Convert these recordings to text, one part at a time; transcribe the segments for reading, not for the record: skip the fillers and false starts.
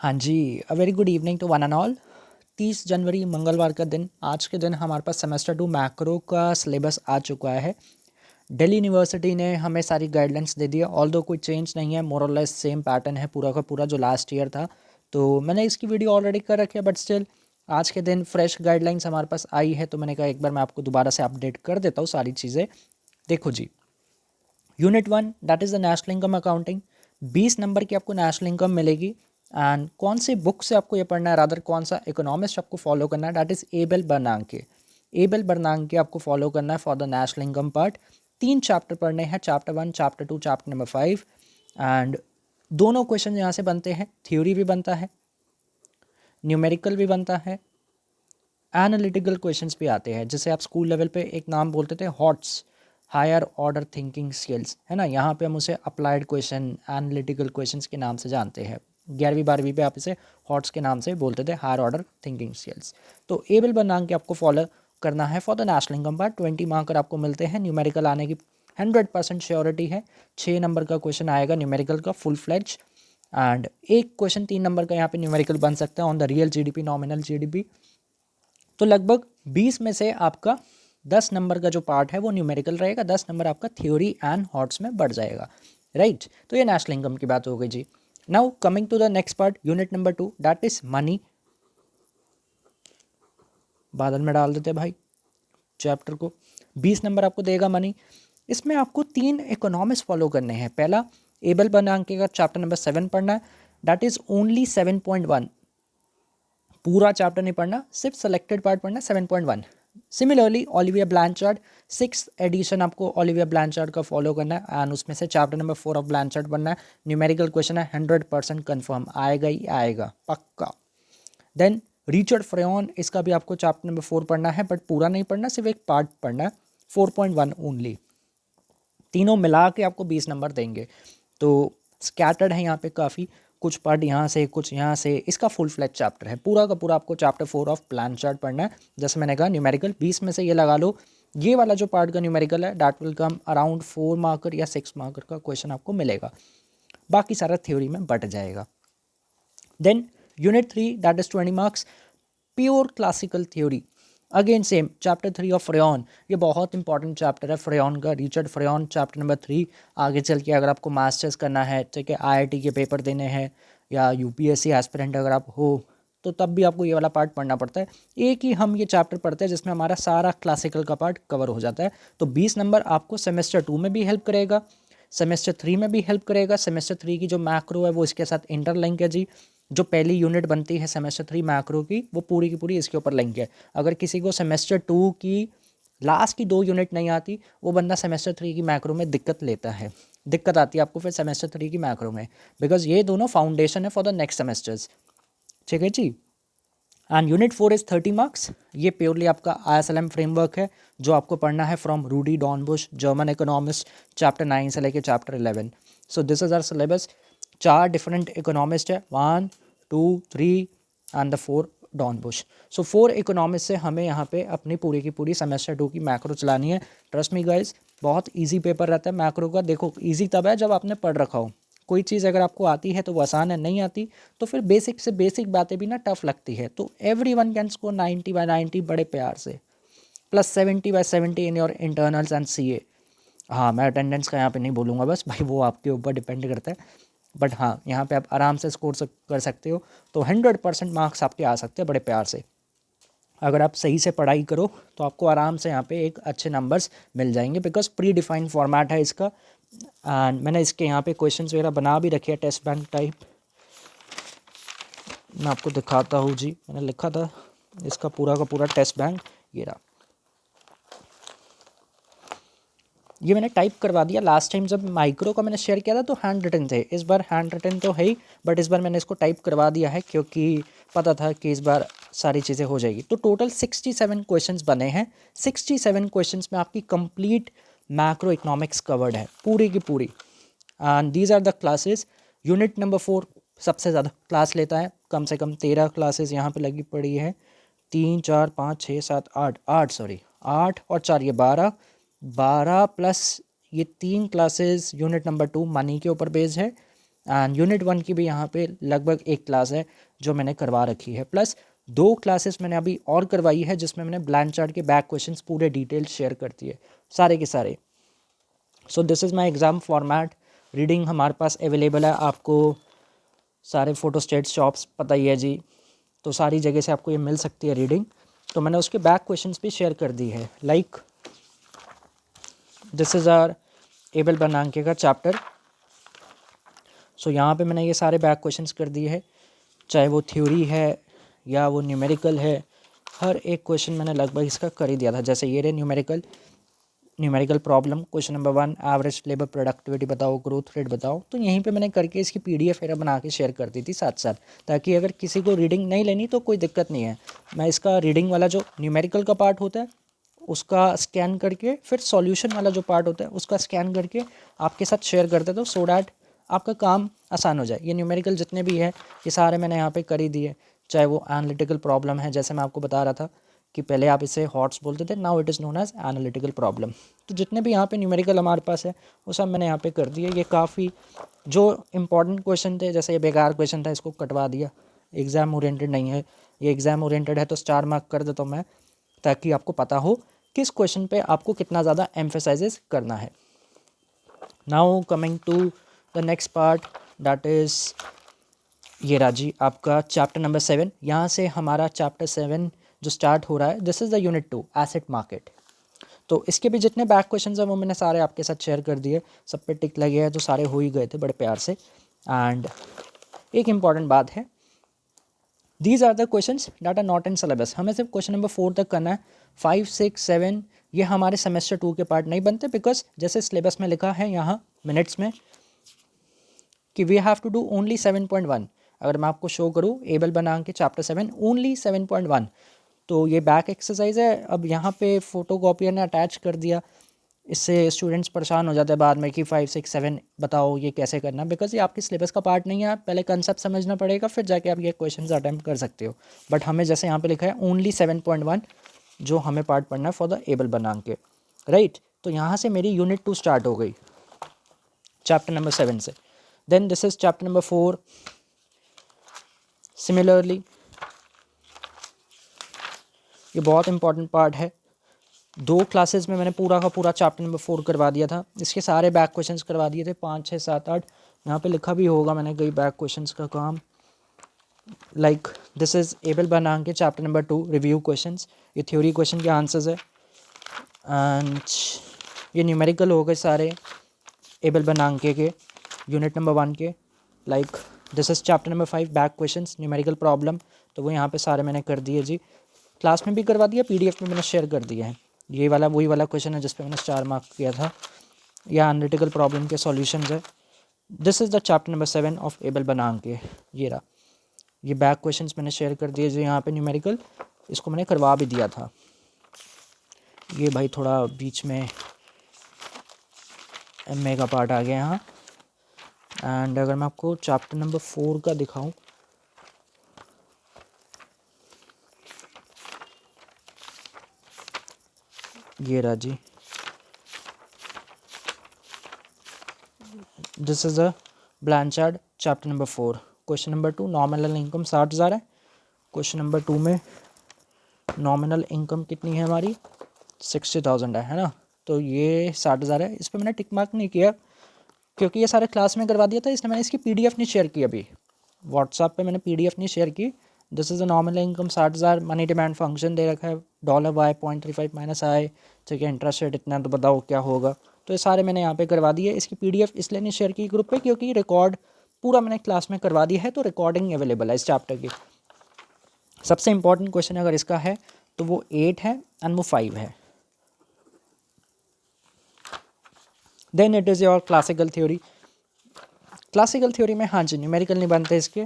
हाँ जी, a very good evening to one and all. 30 जनवरी मंगलवार का दिन, आज के दिन हमारे पास सेमेस्टर 2 मैक्रो का सिलेबस आ चुका है। दिल्ली यूनिवर्सिटी ने हमें सारी गाइडलाइंस दे दी है, ऑल्दो कोई चेंज नहीं है, मोर और लेस सेम पैटर्न है पूरा का पूरा जो लास्ट ईयर था। तो मैंने इसकी वीडियो ऑलरेडी कर रखी है, बट स्टिल आज के दिन फ्रेश गाइडलाइंस हमारे पास आई है, तो मैंने कहा एक बार मैं आपको दोबारा से अपडेट कर देता हूँ सारी चीज़ें। देखो जी, unit 1 that is the national income accounting. 20 number की आपको नेशनल इनकम मिलेगी। एंड कौन सी बुक से आपको ये पढ़ना है, रादर कौन सा इकोनॉमिस्ट आपको फॉलो करना है, दैट इज़ एबेल बर्नांके। एबेल बर्नांके आपको फॉलो करना है for the national income part. 3 chapter पढ़ने हैं, chapter 1, chapter 2, chapter number 5। And दोनों क्वेश्चन यहाँ से बनते हैं, थ्योरी भी बनता है, न्यूमेरिकल भी बनता है, एनालिटिकल क्वेश्चंस भी आते हैं, जैसे आप स्कूल लेवल पे एक नाम बोलते थे HOTS, higher order thinking skills, है ना। यहाँ पे हम उसे अप्लाइड क्वेश्चन, एनालिटिकल क्वेश्चंस के नाम से जानते हैं। 11वीं 12वीं पे आप इसे हॉट्स के नाम से बोलते थे, हायर ऑर्डर थिंकिंग स्किल्स। तो एबल बनांग के आपको फॉलो करना है for the national income part. 20 marker आपको मिलते हैं, न्यूमेरिकल आने की 100% श्योरिटी है। 6 नंबर का क्वेश्चन आएगा न्यूमेरिकल का फुल फ्लेज। एंड एक क्वेश्चन 3 नंबर का यहाँ पे न्यूमेरिकल बन सकता है on the real GDP, nominal GDP. तो लगभग 20 में से आपका 10 नंबर का जो पार्ट है वो न्यूमेरिकल रहेगा, 10 नंबर आपका थ्योरी एंड हॉट्स में बढ़ जाएगा, राइट। तो ये नेशनल इनकम की बात हो गई जी। Now coming to the next part, unit number 2 that is money. बादल में डाल देते भाई चैप्टर को। 20 नंबर आपको देगा मनी। इसमें आपको 3 इकोनॉमिक्स फॉलो करने हैं। पहला, एबल बनांके का चैप्टर नंबर 7 पढ़ना है, दैट इज ओनली 7.1। पूरा चैप्टर नहीं पढ़ना, सिर्फ सेलेक्टेड पार्ट पढ़ना, 7.1। सिमिलरली ओलिविया ब्लैंचार्ड 6th एडिशन आपको ओलिविया ब्लैंचार्ड का फॉलो करना है, एंड उसमें से चैप्टर नंबर 4 ऑफ ब्लैंचार्ड पढ़ना है। न्यूमेरिकल क्वेश्चन है, 100% कन्फर्म आएगा ही आएगा, पक्का। देन रिचर्ड फ्रेयन, इसका भी आपको चैप्टर नंबर 4 पढ़ना है, बट पूरा नहीं पढ़ना, सिर्फ एक पार्ट पढ़ना है, 4.1 ओनली। तीनों मिला के आपको 20 नंबर देंगे। तो स्कैटर्ड है यहाँ पे काफ़ी, कुछ पार्ट यहाँ से कुछ यहाँ से, इसका फुल फ्लैज चैप्टर है, पूरा का पूरा आपको चैप्टर 4 ऑफ प्लान चार्ट पढ़ना है। जैसे मैंने कहा न्यूमेरिकल 20 में से ये लगा लो, ये वाला जो पार्ट का न्यूमेरिकल है that will come around 4 marker या 6 मार्कर का क्वेश्चन आपको मिलेगा, बाकी सारा थ्योरी में बट जाएगा। Then unit 3 that is 20 marks, pure classical theory. Again same chapter 3 of Froyen, ये बहुत इंपॉर्टेंट चैप्टर है फ्रेयन का, रिचर्ड फ्रेयन चैप्टर नंबर 3। आगे चल के अगर आपको मास्टर्स करना है, ठीक है, आईआईटी के पेपर देने हैं, या यूपीएससी एस्पिरेंट अगर आप हो, तो तब भी आपको ये वाला पार्ट पढ़ना पड़ता है। एक ही हम ये चैप्टर पढ़ते हैं जिसमें हमारा सारा क्लासिकल का पार्ट कवर हो जाता है। तो 20 नंबर आपको सेमेस्टर 2 में भी हेल्प करेगा, सेमेस्टर 3 में भी हेल्प करेगा। सेमेस्टर 3 की जो मैक्रो है वो इसके साथ इंटरलिंक है जी। जो पहली यूनिट बनती है सेमेस्टर 3 मैक्रो की, वो पूरी की पूरी इसके ऊपर लिंक है। अगर किसी को सेमेस्टर 2 की लास्ट की 2 यूनिट नहीं आती, वो बंदा सेमेस्टर 3 की मैक्रो में दिक्कत लेता है, दिक्कत आती है आपको फिर सेमेस्टर 3 की मैक्रो में, बिकॉज ये दोनों फाउंडेशन है फॉर द नेक्स्ट सेमेस्टर्स, ठीक है जी। And unit 4 is 30 marks. ये प्योरली आपका ISLM फ्रेमवर्क है, जो आपको पढ़ना है from Rudi Dornbusch, German economist, chapter 9 से लेके chapter 11। So this is our syllabus. 4 different economist है, 1 2 3 and the 4 Dornbusch. So 4 economist से हमें यहाँ पे अपनी पूरी की पूरी सेमेस्टर 2 की मैक्रो चलानी है। ट्रस्ट मी गाइज, बहुत ईजी पेपर रहता है मैक्रो का। देखो ईजी तब है जब आपने पढ़ रखा हो, कोई चीज़ अगर आपको आती है तो वो आसान है, नहीं आती तो फिर बेसिक से बेसिक बातें भी ना टफ लगती है। तो एवरीवन कैन स्कोर 90/90 बड़े प्यार से, plus 70/70 in your internals and CA। हाँ, मैं अटेंडेंस का यहाँ पे नहीं बोलूँगा, बस भाई वो आपके ऊपर डिपेंड करता है, बट हाँ यहाँ पे आप आराम से स्कोर कर सकते हो। तो 100% मार्क्स आपके आ सकते हैं बड़े प्यार से। अगर आप सही से पढ़ाई करो तो आपको आराम से यहाँ पे एक अच्छे नंबर्स मिल जाएंगे, बिकॉज प्री डिफाइंड फॉर्मेट है इसका। एंड मैंने इसके यहाँ पे क्वेश्चंस वगैरह बना भी रखे हैं टेस्ट बैंक टाइप, मैं आपको दिखाता हूँ जी। मैंने लिखा था इसका पूरा का पूरा टेस्ट बैंक, ये रहा, ये मैंने टाइप करवा दिया। लास्ट टाइम जब माइक्रो का मैंने शेयर किया था तो हैंड रिटन थे, इस बार हैंड रिटन तो है ही, बट इस बार मैंने इसको टाइप करवा दिया है क्योंकि पता था कि इस बार सारी चीज़ें हो जाएगी। तो टोटल 67 क्वेश्चंस बने हैं। 67 क्वेश्चंस में आपकी कंप्लीट मैक्रो इकोनॉमिक्स कवर्ड है, पूरी की पूरी। And these are the classes. Unit number 4 सबसे ज़्यादा क्लास लेता है, कम से कम 13 क्लासेस यहाँ पे लगी पड़ी है। 3 4 5 6 7 8 8 सॉरी 8 और 4 ये 12 प्लस ये 3 क्लासेस यूनिट नंबर 2 मनी के ऊपर बेस्ड है। एंड यूनिट 1 की भी यहाँ पे लगभग एक क्लास है जो मैंने करवा रखी है, प्लस 2 क्लासेस मैंने अभी और करवाई है जिसमें मैंने ब्लैंक चार्ट के बैक क्वेश्चंस पूरे डिटेल शेयर कर दिए सारे के सारे। So this is my exam format. Reading हमारे पास अवेलेबल है, आपको सारे फोटोस्टेट शॉप्स पता ही है जी, तो सारी जगह से आपको ये मिल सकती है रीडिंग। तो मैंने उसके बैक क्वेश्चंस भी शेयर कर दी है। Like this is our Abel Bernanke का चैप्टर। सो यहाँ पे मैंने ये सारे बैक क्वेश्चंस कर दिए हैं, चाहे वो थ्योरी है या वो न्यूमेरिकल है, हर एक क्वेश्चन मैंने लगभग इसका कर ही दिया था। जैसे ये रहे numerical problem, question number 1 average labour productivity बताओ, ग्रोथ रेट बताओ। तो यहीं पे मैंने करके इसकी PDF एरा बना के शेयर कर दी थी साथ साथ, ताकि अगर किसी को रीडिंग नहीं लेनी तो कोई दिक्कत नहीं है। मैं इसका रीडिंग वाला जो न्यूमेरिकल का पार्ट होता है उसका स्कैन करके, फिर सॉल्यूशन वाला जो पार्ट होता है उसका स्कैन करके आपके साथ शेयर कर देता हूँ, सो डैट आपका काम आसान हो जाए। ये न्यूमेरिकल जितने भी है ये सारे मैंने यहाँ पे कर ही दिए। चाहे वो एनालिटिकल प्रॉब्लम है, जैसे मैं आपको बता रहा था कि पहले आप इसे हॉट्स बोलते थे, now it is known as analytical problem. तो जितने भी यहाँ पे न्यूमेरिकल हमारे पास है वो सब मैंने यहाँ पे कर दिए। ये काफ़ी जो इंपॉर्टेंट क्वेश्चन थे, जैसे ये बेकार क्वेश्चन था इसको कटवा दिया, एग्ज़ाम ओरिएंटेड नहीं है, ये एग्ज़ाम ओरिएंटेड है तो स्टार मार्क कर देता हूँ मैं, ताकि आपको पता हो किस क्वेश्चन पे आपको कितना ज़्यादा एम्फेसाइज करना है। Now coming to the next part, that is ये राजी आपका चैप्टर नंबर 7। यहाँ से हमारा चैप्टर 7 जो स्टार्ट हो रहा है, this is the unit 2 asset market. तो इसके भी जितने बैक क्वेश्चंस हैं वो मैंने सारे आपके साथ शेयर कर दिए, सब पे टिक लगे हैं, तो सारे हो ही गए थे बड़े प्यार से। एंड एक इम्पॉर्टेंट बात है, these are the questions that are not in syllabus. हमें सिर्फ क्वेश्चन नंबर 4 तक करना है, 5, 6, 7 ये हमारे सेमेस्टर 2 के पार्ट नहीं बनते, बिकॉज जैसे सिलेबस में लिखा है यहाँ मिनट्स में कि we have to do only 7.1। अगर मैं आपको शो करूँ एबल बना के चैप्टर 7 ओनली 7.1, तो ये बैक एक्सरसाइज है। अब यहाँ पे फोटो कॉपियर ने अटैच कर दिया, इससे स्टूडेंट्स परेशान हो जाते हैं बाद में कि 5, 6, 7 बताओ ये कैसे करना, बिकॉज ये आपके सिलेबस का पार्ट नहीं है। पहले कंसेप्ट समझना पड़ेगा, फिर जाके आप ये क्वेश्चंस अटैम्प्ट कर सकते हो। बट हमें जैसे यहाँ पे लिखा है ओनली 7.1 जो हमें पार्ट पढ़ना है फॉर द एबल बना के, राइट। तो यहाँ से मेरी यूनिट 2 स्टार्ट हो गई चैप्टर नंबर 7 से। Then this is chapter number 4। Similarly ये बहुत इंपॉर्टेंट पार्ट है, 2 क्लासेस में मैंने पूरा का पूरा चैप्टर नंबर 4 करवा दिया था। इसके सारे बैक क्वेश्चंस करवा दिए थे, 5, 6, 7, 8 यहाँ पे लिखा भी होगा मैंने कई बैक क्वेश्चंस का काम। लाइक दिस इज़ एबल बना के चैप्टर नंबर 2 रिव्यू क्वेश्चंस, ये थ्योरी क्वेश्चन के आंसर्स है। एंड ये न्यूमेरिकल हो गए सारे एबल बनांके के यूनिट नंबर 1 के। Like this is chapter number 5 back questions numerical problem, तो वो यहाँ पे सारे मैंने कर दिए जी। क्लास में भी करवा दिया, PDF में मैंने शेयर कर दिया है। ये वाला वही वाला क्वेश्चन है जिस पे मैंने स्टार मार्क किया था, या एनालिटिकल प्रॉब्लम के सॉल्यूशंस है। This is the chapter number 7 of Abel Bernanke. ये रहा, ये बैक क्वेश्चंस मैंने शेयर कर दिए जो यहाँ पे न्यूमेरिकल, इसको मैंने करवा भी दिया था। ये भाई थोड़ा बीच में MA का पार्ट आ गया यहाँ। एंड अगर मैं आपको चैप्टर नंबर 4 का दिखाऊं, ये रहा जी, this is a blank chart chapter number 4। Question number 2 nominal income 60,000 है। क्वेश्चन नंबर 2 में नॉमिनल इनकम कितनी है हमारी, 60,000 है ना। तो ये 60,000 है, इस पर मैंने टिक मार्क नहीं किया क्योंकि ये सारे क्लास में करवा दिया था, इसलिए मैंने इसकी PDF नहीं शेयर की। अभी व्हाट्सएप पे मैंने PDF नहीं शेयर की। This is a nominal income 60,000, money demand function दे रखा है $y 0.35 माइनस I, ठीक है, इंटरेस्ट रेट इतना, तो बताओ क्या होगा। तो ये सारे मैंने यहाँ पे करवा दिए। इसकी PDF इसलिए नहीं शेयर की ग्रुप पे क्योंकि रिकॉर्ड पूरा मैंने क्लास में करवा दिया है, तो रिकॉर्डिंग अवेलेबल है इस चैप्टर की। सबसे इंपॉर्टेंट क्वेश्चन अगर इसका है तो वो 8 है एंड वो 5 है। Then it is your classical theory. Classical theory में हाँ जी न्यूमेरिकल नहीं बनते इसके,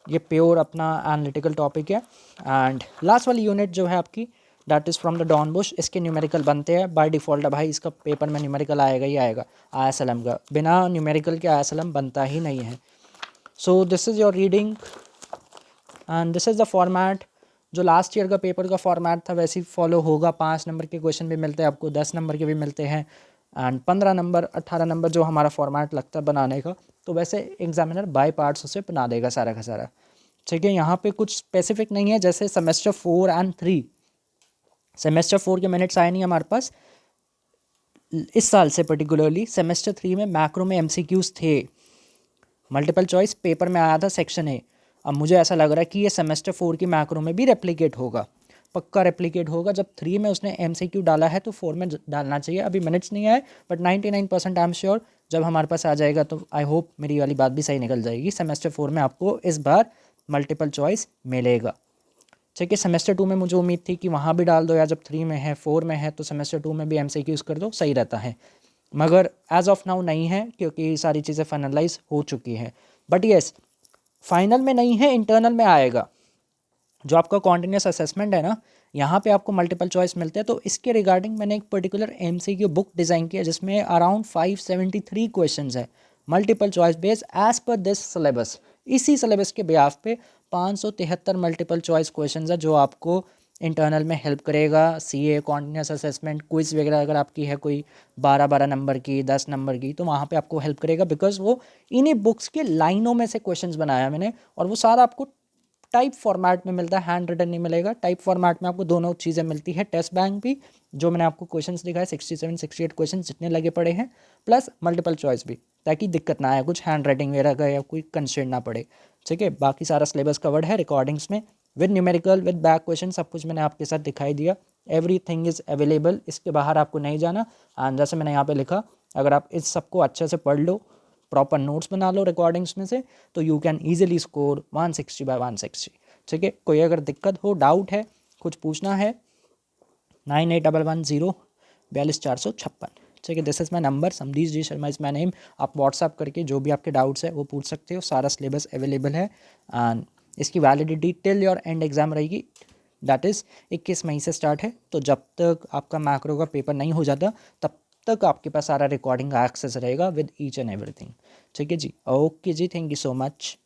ये प्योर अपना एनालिटिकल टॉपिक है। एंड लास्ट वाली यूनिट जो है आपकी that is from the Don Bush, इसके न्यूमेरिकल बनते हैं बाय डिफ़ॉल्ट है भाई, इसका पेपर में न्यूमेरिकल आएगा ही आएगा। ISLM का बिना न्यूमेरिकल के ISLM बनता ही नहीं है। So this is your reading and this is the format. जो लास्ट ईयर का पेपर का फॉर्मेट था वैसे ही फॉलो होगा। 5 नंबर के क्वेश्चन भी मिलते हैं आपको, 10 नंबर के भी मिलते हैं, एंड 15 नंबर 18 नंबर जो हमारा फॉर्मेट लगता है बनाने का तो वैसे एग्जामिनर बाय पार्ट्स उसे बना देगा सारा का सारा। ठीक है, यहाँ पे कुछ स्पेसिफिक नहीं है, जैसे सेमेस्टर 4 एंड 3, सेमेस्टर 4 के मिनट्स आए नहीं हमारे पास इस साल से। पर्टिकुलरली सेमेस्टर 3 में मैक्रो में एमसीक्यूज थे, मल्टीपल चॉइस पेपर में आया था सेक्शन ए। अब मुझे ऐसा लग रहा है कि ये सेमेस्टर 4 की मैक्रो में भी रेप्लिकेट होगा, पक्का रेप्लिकेट होगा। जब 3 में उसने एमसीक्यू डाला है तो 4 में डालना चाहिए। अभी मिनट्स नहीं आए बट 99% आई एम श्योर जब हमारे पास आ जाएगा तो आई होप मेरी वाली बात भी सही निकल जाएगी। सेमेस्टर 4 में आपको इस बार मल्टीपल चॉइस मिलेगा। ठीक है, सेमेस्टर 2 में मुझे उम्मीद थी कि वहाँ भी डाल दो, या जब 3 में है 4 में है तो सेमेस्टर 2 में भी एमसीक्यूज कर दो, सही रहता है। मगर एज ऑफ नाउ नहीं है क्योंकि सारी चीज़ें फाइनलाइज हो चुकी हैं। बट येस, फाइनल में नहीं है, इंटरनल में आएगा। जो आपका कॉन्टिन्यूस असेसमेंट है ना, यहाँ पे आपको मल्टीपल चॉइस मिलते हैं। तो इसके रिगार्डिंग मैंने एक पर्टिकुलर एमसीक्यू बुक डिज़ाइन किया जिसमें अराउंड 573 क्वेश्चंस है multiple choice based as per this syllabus. इसी सिलेबस के ब्याफ पे 573 मल्टीपल चॉइस क्वेश्चंस है जो आपको इंटरनल में हेल्प करेगा। सीए, कॉन्टिन्यूस असेसमेंट, क्विज वगैरह अगर आपकी है कोई 12-12 नंबर की, 10 नंबर की, तो वहाँ पे आपको हेल्प करेगा। बिकॉज वो इन्हीं बुक्स के लाइनों में से क्वेश्चंस बनाया मैंने, और वो सारा आपको टाइप फॉर्मेट में मिलता है, हैंड रिटन नहीं मिलेगा। टाइप फॉर्मेट में आपको दोनों चीज़ें मिलती है, टेस्ट बैंक भी जो मैंने आपको क्वेश्चंस दिखाए 67-68 क्वेश्चन जितने लगे पड़े हैं, प्लस मल्टीपल चॉइस भी, ताकि दिक्कत ना आए कुछ हैंड राइटिंग वगैरह का या कोई कंस्ट्रेंट ना पड़े। ठीक है, बाकी सारा सिलेबस कवर्ड है रिकॉर्डिंग्स में, with numerical, with back question, सब कुछ मैंने आपके साथ दिखाई दिया। एवरी थिंग इज़ अवेलेबल, इसके बाहर आपको नहीं जाना। एंड जैसे मैंने यहाँ पे लिखा, अगर आप इस सबको अच्छे से पढ़ लो, प्रॉपर नोट्स बना लो रिकॉर्डिंग्स में से, तो यू कैन ईजिली स्कोर 160/160। ठीक है, कोई अगर दिक्कत हो, डाउट है, कुछ पूछना है, 9811042456। ठीक है, this is my number, Samdish ji Sharma is my name. आप व्हाट्सअप करके जो भी आपके डाउट्स है वो पूछ सकते हो। सारा सिलेबस अवेलेबल है एंड इसकी validity till your and exam रहेगी, दैट इज़ 21 मई से स्टार्ट है। तो जब तक आपका मैक्रो का पेपर नहीं हो जाता तब तक आपके पास सारा रिकॉर्डिंग का एक्सेस रहेगा विद ईच एंड एवरीथिंग। ठीक है जी, ओके जी, थैंक यू सो मच।